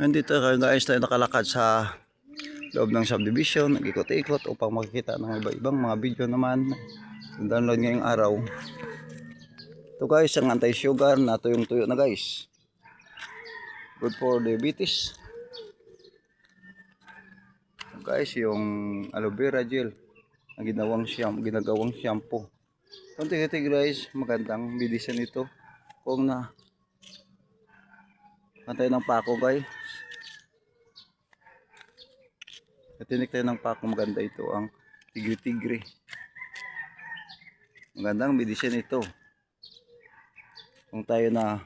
Nandito guys tayo nakalakad sa loob ng subdivision, nag-ikot-ikot upang makikita ng iba-ibang mga video naman download ngayong araw. Ito guys, ang anti-sugar na tuyong-tuyo na guys, good for diabetes. Guys, yung aloe vera gel na ginagawang shampoo. Konti-konti guys, magandang medicine ito kung na pantay ng pako guys. Katinik tayo ng pako, maganda ito ang tigre-tigre. Magandang medicine ito kung tayo na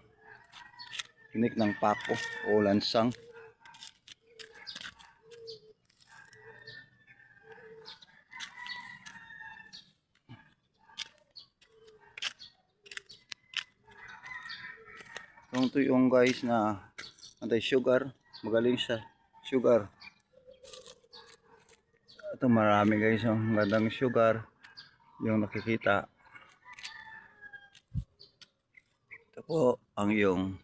tinik ng pako o lansang. Kung ito yung guys na anti-sugar, magaling sa sugar. Ito marami guys ang magandang sugar yung nakikita. Ito po ang yung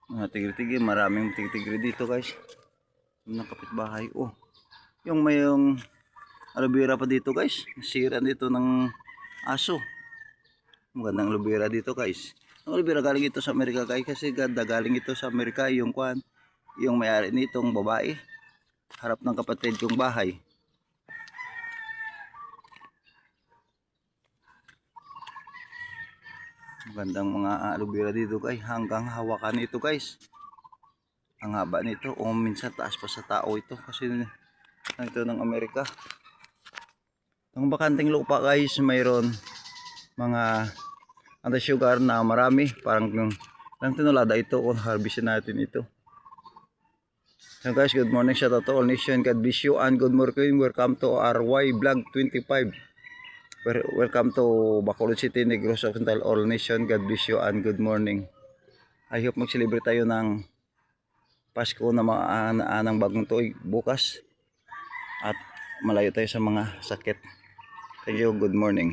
mga tigre-tigre, maraming tigre-tigre dito guys. Yung kapitbahay. Oh, yung may yung aloe vera pa dito guys. Nasira dito ng aso. Magandang aloe vera dito guys. Ang aloe vera galing ito sa Amerika guys, kasi ganda galing ito sa Amerika yung kwan. Yung may-ari nitong babae, harap ng kapatid kong bahay. Magandang mga aloe vera dito guys, hanggang hawakan ito guys. Ang haba nito, o minsan taas pa sa tao ito kasi ito ng Amerika. Ang bakanting lupa guys, mayroon mga anti-sugar na marami, parang lang tinulada ito kung harvestin natin ito. So guys, good morning, shout out to all nation, God bless you and good morning. Welcome to RY Vlog 25. Welcome to Bacolod City, Negros Occidental, all nation, God bless you and good morning. I hope mag-celebrate tayo ng Pasko na ng bagong tuig bukas at malayo tayo sa mga sakit. Thank you, good morning.